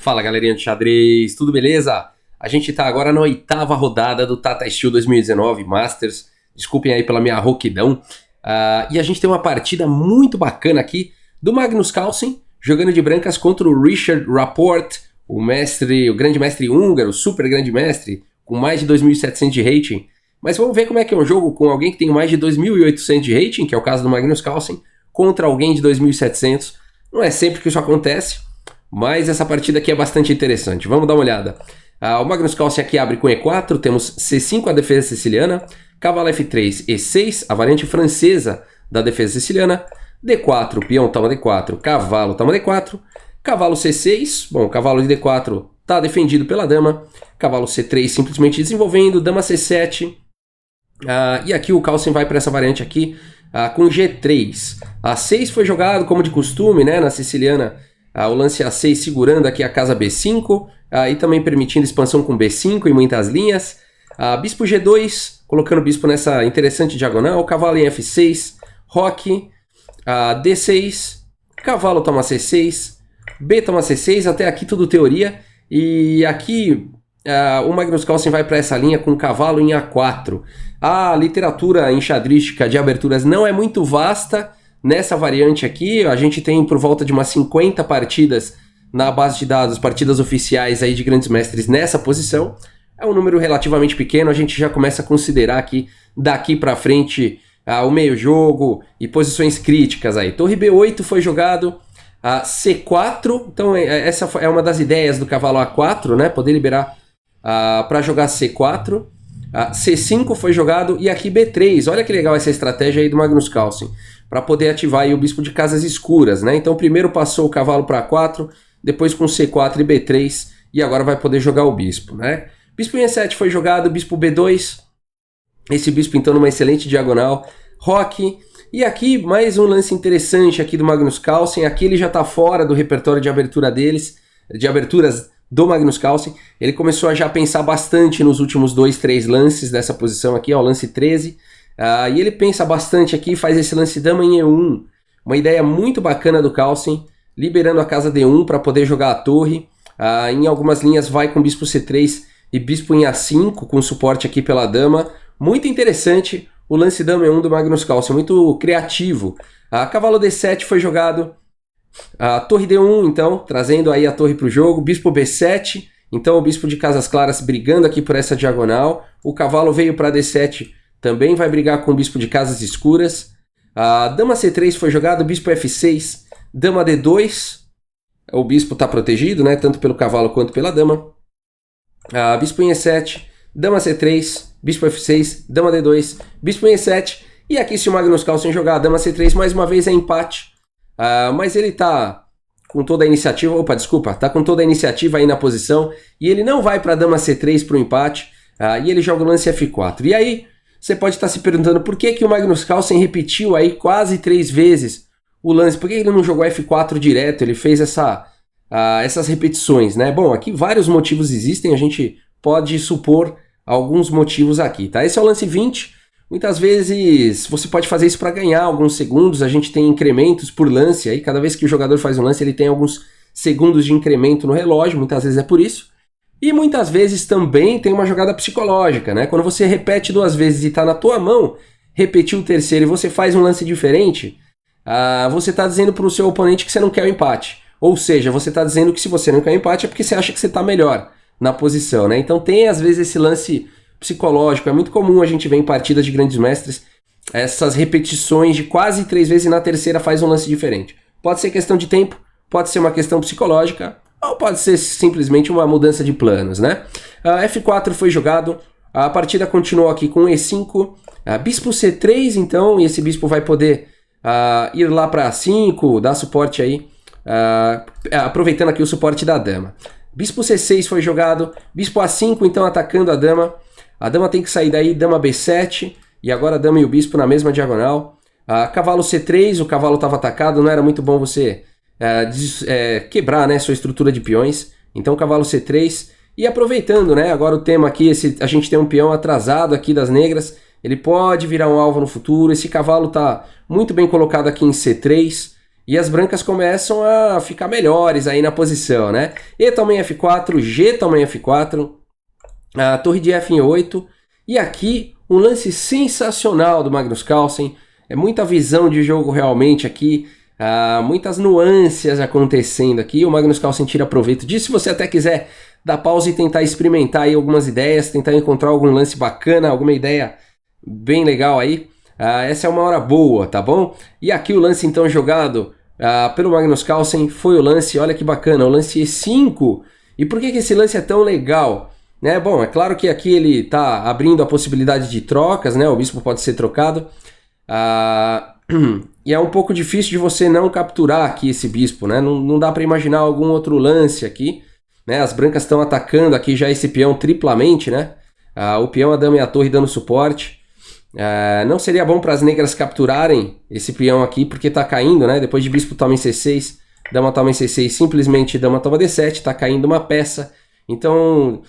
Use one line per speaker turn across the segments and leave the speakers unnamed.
Fala galerinha do xadrez, tudo beleza? A gente tá agora na 8ª rodada do Tata Steel 2019 Masters. Desculpem aí pela minha rouquidão. E a gente tem uma partida muito bacana aqui do Magnus Carlsen, jogando de brancas contra o Richard Rapport, o grande mestre húngaro, super grande mestre, com mais de 2.700 de rating. Mas vamos ver como é que é um jogo com alguém que tem mais de 2.800 de rating, que é o caso do Magnus Carlsen, contra alguém de 2.700. Não é sempre que isso acontece, mas essa partida aqui é bastante interessante. Vamos dar uma olhada. O Magnus Carlsen aqui abre com E4, temos C5 a defesa siciliana, cavalo F3, E6, a variante francesa da defesa siciliana, D4, peão toma D4, cavalo toma D4, cavalo C6, bom, cavalo de D4 está defendido pela dama, cavalo C3 simplesmente desenvolvendo, dama C7, e aqui o Carlsen vai para essa variante aqui com G3. A6 foi jogado como de costume, né, na siciliana, o lance A6 segurando aqui a casa B5, e também permitindo expansão com B5 em muitas linhas. Bispo G2, colocando o bispo nessa interessante diagonal, cavalo em F6, roque, D6, cavalo toma C6, B toma C6, até aqui tudo teoria. E aqui o Magnus Carlsen vai para essa linha com cavalo em A4. A literatura enxadrística de aberturas não é muito vasta nessa variante aqui. A gente tem por volta de umas 50 partidas na base de dados, partidas oficiais aí de grandes mestres nessa posição. É um número relativamente pequeno, a gente já começa a considerar aqui, daqui para frente, o meio jogo e posições críticas aí. Torre B8 foi jogado, C4, então essa é uma das ideias do cavalo A4, né? Poder liberar para jogar C4. C5 foi jogado e aqui B3. Olha que legal essa estratégia aí do Magnus Carlsen, para poder ativar aí o bispo de casas escuras, né? Então primeiro passou o cavalo para A4, depois com C4 e B3, e agora vai poder jogar o bispo, né? Bispo em E7 foi jogado, bispo B2, esse bispo então numa excelente diagonal, roque, e aqui mais um lance interessante aqui do Magnus Carlsen. Aqui ele já está fora do repertório de abertura de aberturas do Magnus Carlsen. Ele começou a já pensar bastante nos últimos 2, 3 lances dessa posição aqui, ó, lance 13, e ele pensa bastante aqui, faz esse lance dama em E1, uma ideia muito bacana do Carlsen, liberando a casa D1 para poder jogar a torre. Em algumas linhas vai com bispo C3 e bispo em A5 com suporte aqui pela dama. Muito interessante o lance dama E1 do Magnus Carlsen, muito criativo. Cavalo D7 foi jogado, torre D1 então, trazendo aí a torre para o jogo, bispo B7, então o bispo de casas claras brigando aqui por essa diagonal, o cavalo veio para D7, também vai brigar com o bispo de casas escuras. Dama C3 foi jogado, bispo F6, dama D2, o bispo está protegido, né, tanto pelo cavalo quanto pela dama. Bispo em E7, dama C3, bispo F6, dama D2, bispo em E7, e aqui se o Magnus Carlsen jogar a dama C3, mais uma vez é empate, mas ele tá com toda a iniciativa, tá com toda a iniciativa aí na posição, e ele não vai para dama C3 para o empate, e ele joga o lance F4. E aí, você pode estar se perguntando por que o Magnus Carlsen repetiu aí quase 3 vezes o lance, por que ele não jogou F4 direto, ele fez essas repetições, né? Bom, aqui vários motivos existem, a gente pode supor alguns motivos aqui, tá? Esse é o lance 20, muitas vezes você pode fazer isso para ganhar alguns segundos, a gente tem incrementos por lance, aí cada vez que o jogador faz um lance ele tem alguns segundos de incremento no relógio, muitas vezes é por isso, e muitas vezes também tem uma jogada psicológica, né? Quando você repete 2 vezes e está na tua mão, repetir o terceiro e você faz um lance diferente, você está dizendo para o seu oponente que você não quer o empate. Ou seja, você está dizendo que se você não quer o empate é porque você acha que você está melhor na posição, né? Então tem às vezes esse lance psicológico. É muito comum a gente ver em partidas de grandes mestres essas repetições de quase 3 vezes e na terceira faz um lance diferente. Pode ser questão de tempo, pode ser uma questão psicológica ou pode ser simplesmente uma mudança de planos, né? F4 foi jogado, a partida continuou aqui com E5, bispo C3 então, e esse bispo vai poder ir lá para A5, dar suporte aí, aproveitando aqui o suporte da dama. Bispo C6 foi jogado, bispo A5 então atacando a dama tem que sair daí, dama B7, e agora a dama e o bispo na mesma diagonal. Cavalo C3, o cavalo estava atacado, não era muito bom você quebrar, né, sua estrutura de peões, então cavalo C3, e aproveitando, né, agora o tema aqui, a gente tem um peão atrasado aqui das negras, ele pode virar um alvo no futuro, esse cavalo está muito bem colocado aqui em C3, e as brancas começam a ficar melhores aí na posição, né? E toma em F4, G toma em F4, a torre de F em 8, e aqui um lance sensacional do Magnus Carlsen, é muita visão de jogo realmente aqui, muitas nuances acontecendo aqui, o Magnus Carlsen tira proveito disso. Se você até quiser dar pausa e tentar experimentar aí algumas ideias, tentar encontrar algum lance bacana, alguma ideia bem legal aí, essa é uma hora boa, tá bom? E aqui o lance então jogado pelo Magnus Carlsen foi o lance, olha que bacana, o lance E5. E por que esse lance é tão legal? Né? Bom, é claro que aqui ele está abrindo a possibilidade de trocas, né? O bispo pode ser trocado. E é um pouco difícil de você não capturar aqui esse bispo, né? Não dá para imaginar algum outro lance aqui, né? As brancas estão atacando aqui já esse peão triplamente, né? O peão, a dama e a torre dando suporte. Não seria bom para as negras capturarem esse peão aqui, porque está caindo, né? Depois de bispo toma em C6, dama toma em C6, simplesmente dama toma D7, está caindo uma peça. Então,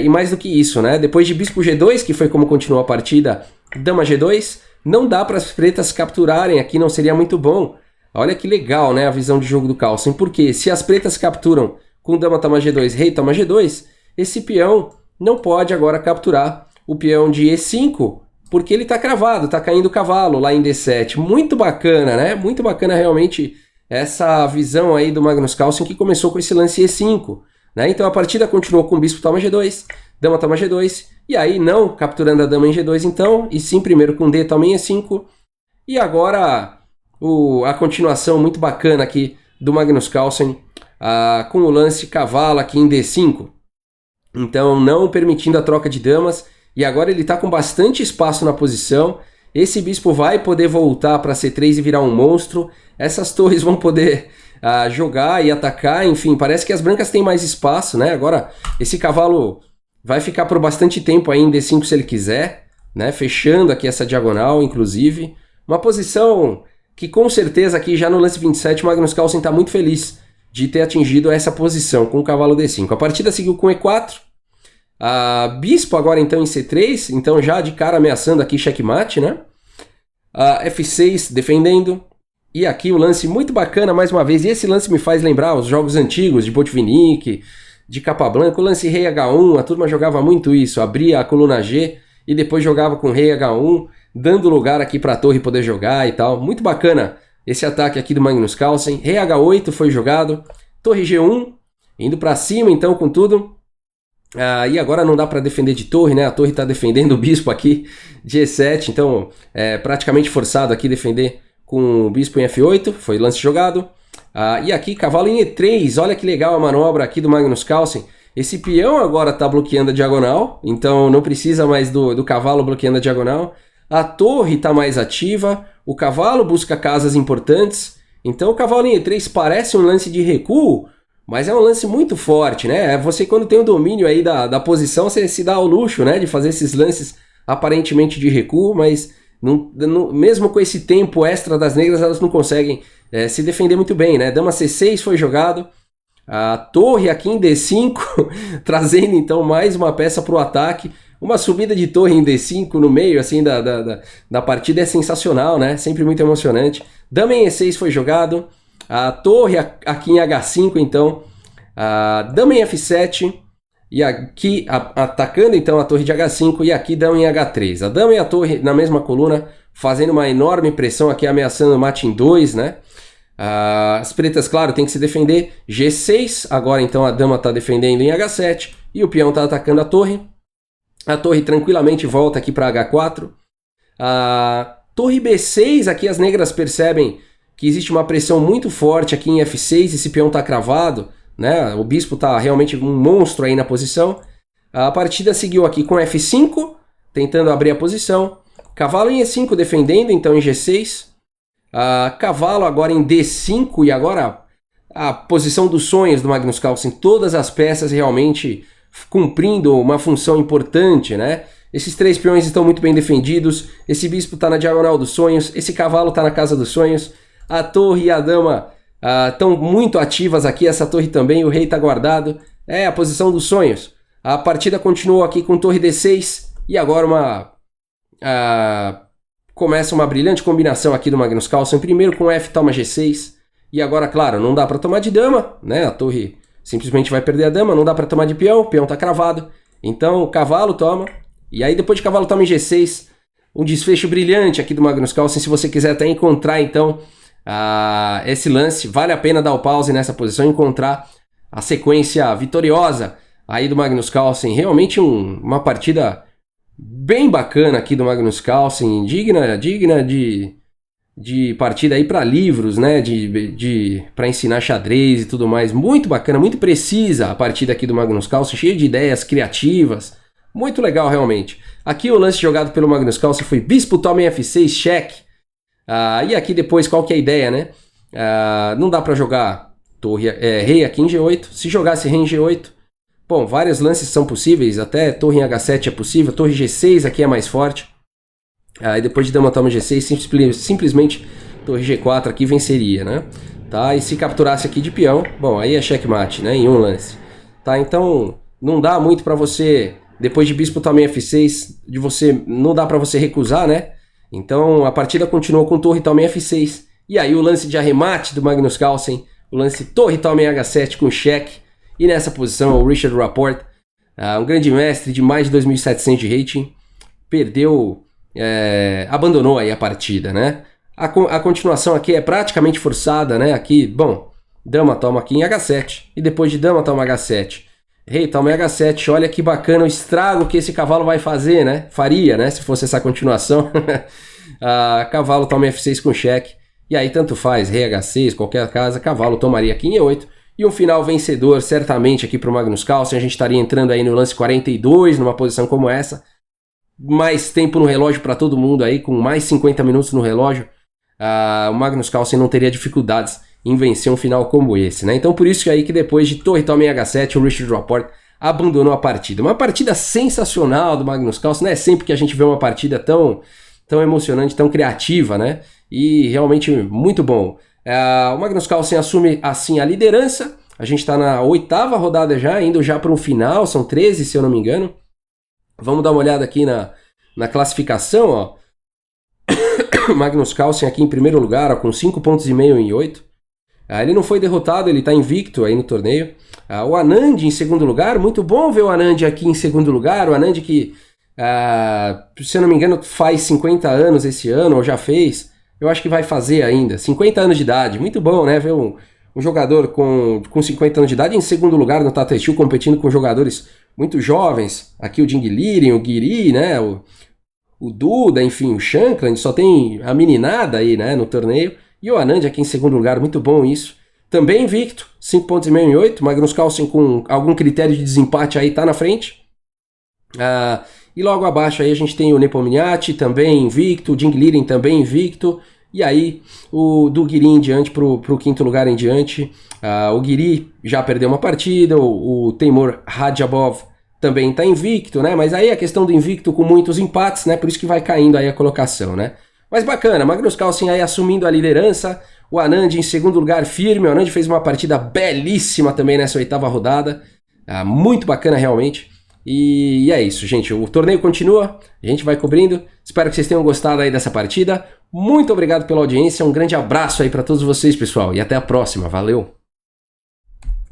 e mais do que isso, né? Depois de bispo G2, que foi como continuou a partida, dama G2, não dá para as pretas capturarem aqui, não seria muito bom. Olha que legal, né, a visão de jogo do Carlsen, porque se as pretas capturam com dama toma G2, rei toma G2, esse peão não pode agora capturar o peão de E5, porque ele está cravado, está caindo o cavalo lá em D7. Muito bacana, né? Muito bacana realmente essa visão aí do Magnus Carlsen, que começou com esse lance E5. Né? Então a partida continuou com bispo toma G2, dama toma G2, e aí não capturando a dama em G2 então, e sim primeiro com D toma em E5, e agora a continuação muito bacana aqui do Magnus Carlsen, com o lance cavalo aqui em D5, então não permitindo a troca de damas, e agora ele está com bastante espaço na posição, esse bispo vai poder voltar para C3 e virar um monstro, essas torres vão poder jogar e atacar, enfim, parece que as brancas têm mais espaço, né? Agora, esse cavalo vai ficar por bastante tempo aí em D5 se ele quiser, né? Fechando aqui essa diagonal, inclusive. Uma posição que com certeza aqui já no lance 27 o Magnus Carlsen está muito feliz de ter atingido essa posição com o cavalo D5. A partida seguiu com E4, bispo agora então em C3, então já de cara ameaçando aqui checkmate, né? F6 defendendo. E aqui um lance muito bacana mais uma vez, e esse lance me faz lembrar os jogos antigos de Botvinnik, de Capablanca, o lance rei H1, a turma jogava muito isso, abria a coluna G e depois jogava com rei H1, dando lugar aqui para a torre poder jogar e tal. Muito bacana esse ataque aqui do Magnus Carlsen, rei H8 foi jogado, torre G1, indo para cima então com tudo. E agora não dá para defender de torre, né? A torre está defendendo o bispo aqui de E7, então é praticamente forçado aqui defender com o bispo em F8, foi lance jogado. E aqui cavalo em E3, olha que legal a manobra aqui do Magnus Carlsen. Esse peão agora está bloqueando a diagonal, então não precisa mais do cavalo bloqueando a diagonal. A torre está mais ativa, o cavalo busca casas importantes. Então o cavalo em E3 parece um lance de recuo, mas é um lance muito forte, né? Você quando tem o domínio aí da posição, você se dá ao luxo, né, de fazer esses lances aparentemente de recuo, mas mesmo com esse tempo extra das negras, elas não conseguem se defender muito bem, né? Dama C6 foi jogado, a torre aqui em D5, trazendo então mais uma peça para o ataque. Uma subida de torre em D5 no meio assim da partida é sensacional, né? Sempre muito emocionante. Dama em E6 foi jogado, a torre aqui em H5 então, a dama em F7, e aqui atacando então a torre de H5 e aqui dama em H3. A dama e a torre na mesma coluna, fazendo uma enorme pressão aqui, ameaçando o mate em 2, né? As pretas, claro, tem que se defender. G6, agora então a dama está defendendo em H7 e o peão está atacando a torre. A torre tranquilamente volta aqui para H4. A torre B6, aqui as negras percebem que existe uma pressão muito forte aqui em F6, esse peão está cravado, né? O bispo está realmente um monstro aí na posição. A partida seguiu aqui com F5, tentando abrir a posição. Cavalo em E5 defendendo, então em G6. Cavalo agora em D5 e agora a posição dos sonhos do Magnus Carlsen. Todas as peças realmente cumprindo uma função importante, né? Esses três peões estão muito bem defendidos. Esse bispo está na diagonal dos sonhos. Esse cavalo está na casa dos sonhos. A torre e a dama estão muito ativas aqui. Essa torre também. O rei está guardado. É a posição dos sonhos. A partida continuou aqui com torre D6. E agora começa uma brilhante combinação aqui do Magnus Carlsen. Primeiro com F toma G6. E agora, claro, não dá para tomar de dama, né? A torre simplesmente vai perder a dama, não dá para tomar de peão, o peão tá cravado. Então, cavalo toma. E aí depois de cavalo toma em G6, um desfecho brilhante aqui do Magnus Carlsen. Se você quiser até encontrar então esse lance, vale a pena dar o pause nessa posição e encontrar a sequência vitoriosa aí do Magnus Carlsen. Realmente uma partida bem bacana aqui do Magnus Carlsen, digna de partida aí para livros, né? Para ensinar xadrez e tudo mais. Muito bacana, muito precisa a partida aqui do Magnus Carlsen, cheia de ideias criativas. Muito legal, realmente. Aqui o lance jogado pelo Magnus Carlsen foi bispo toma em F6, cheque. E aqui depois, qual que é a ideia, né? Não dá para jogar rei aqui em G8. Se jogasse rei em G8, bom, vários lances são possíveis, até torre em H7 é possível, torre G6 aqui é mais forte. E depois de dama toma G6, simplesmente torre G4 aqui venceria, né? Tá? E se capturasse aqui de peão, bom, aí é checkmate, né? Em um lance. Tá? Então, não dá muito para você, depois de bispo toma em F6, não dá para você recusar, né? Então, a partida continuou com torre toma em F6. E aí o lance de arremate do Magnus Carlsen, o lance torre toma em H7 com cheque. E nessa posição, o Richard Rapport, um grande mestre de mais de 2.700 de rating, abandonou aí a partida, né? A continuação aqui é praticamente forçada, né? Aqui, bom, dama toma aqui em H7, e depois de dama toma H7, rei toma em H7, olha que bacana o estrago que esse cavalo vai fazer, né? Faria, né? Se fosse essa continuação. Cavalo toma em F6 com cheque, e aí tanto faz, rei H6, qualquer casa, cavalo tomaria aqui em E8, e um final vencedor certamente aqui para o Magnus Carlsen. A gente estaria entrando aí no lance 42, numa posição como essa, mais tempo no relógio para todo mundo aí, com mais 50 minutos no relógio, o Magnus Carlsen não teria dificuldades em vencer um final como esse, né? Então por isso que aí que depois de torre toma em H7, o Richard Rapport abandonou a partida. Uma partida sensacional do Magnus Carlsen, não é sempre que a gente vê uma partida tão emocionante, tão criativa, né? E realmente muito bom. O Magnus Carlsen assume assim a liderança. A gente está na 8ª rodada já, indo já para um final, são 13 se eu não me engano. Vamos dar uma olhada aqui na classificação, ó. Magnus Carlsen aqui em primeiro lugar, ó, com 5,5 pontos em 8. Ele não foi derrotado, ele está invicto aí no torneio. O Anand em segundo lugar, muito bom ver o Anand aqui em segundo lugar. O Anand que, se eu não me engano, faz 50 anos esse ano, ou já fez. Eu acho que vai fazer ainda, 50 anos de idade. Muito bom, né, ver um jogador com 50 anos de idade em segundo lugar no Tata Steel, competindo com jogadores muito jovens. Aqui o Ding Liren, o Guiri, né, o Duda, enfim, o Shankland, só tem a meninada aí, né, no torneio. E o Anand aqui em segundo lugar, muito bom isso. Também invicto, 5,5 pontos em 8. Magnus Carlsen com algum critério de desempate aí tá na frente. E logo abaixo aí a gente tem o Nepomniachtchi também invicto, o Ding Liren também invicto. E aí do Guiri em diante pro 5º lugar em diante. O Guiri já perdeu uma partida, o Teimur Radjabov também tá invicto, né? Mas aí a questão do invicto com muitos empates, né? Por isso que vai caindo aí a colocação, né? Mas bacana, Magnus Carlsen aí assumindo a liderança, o Anand em segundo lugar firme. O Anand fez uma partida belíssima também nessa 8ª rodada, muito bacana realmente. E é isso, gente, o torneio continua, a gente vai cobrindo. Espero que vocês tenham gostado aí dessa partida. Muito obrigado pela audiência, um grande abraço aí para todos vocês, pessoal, e até a próxima, valeu!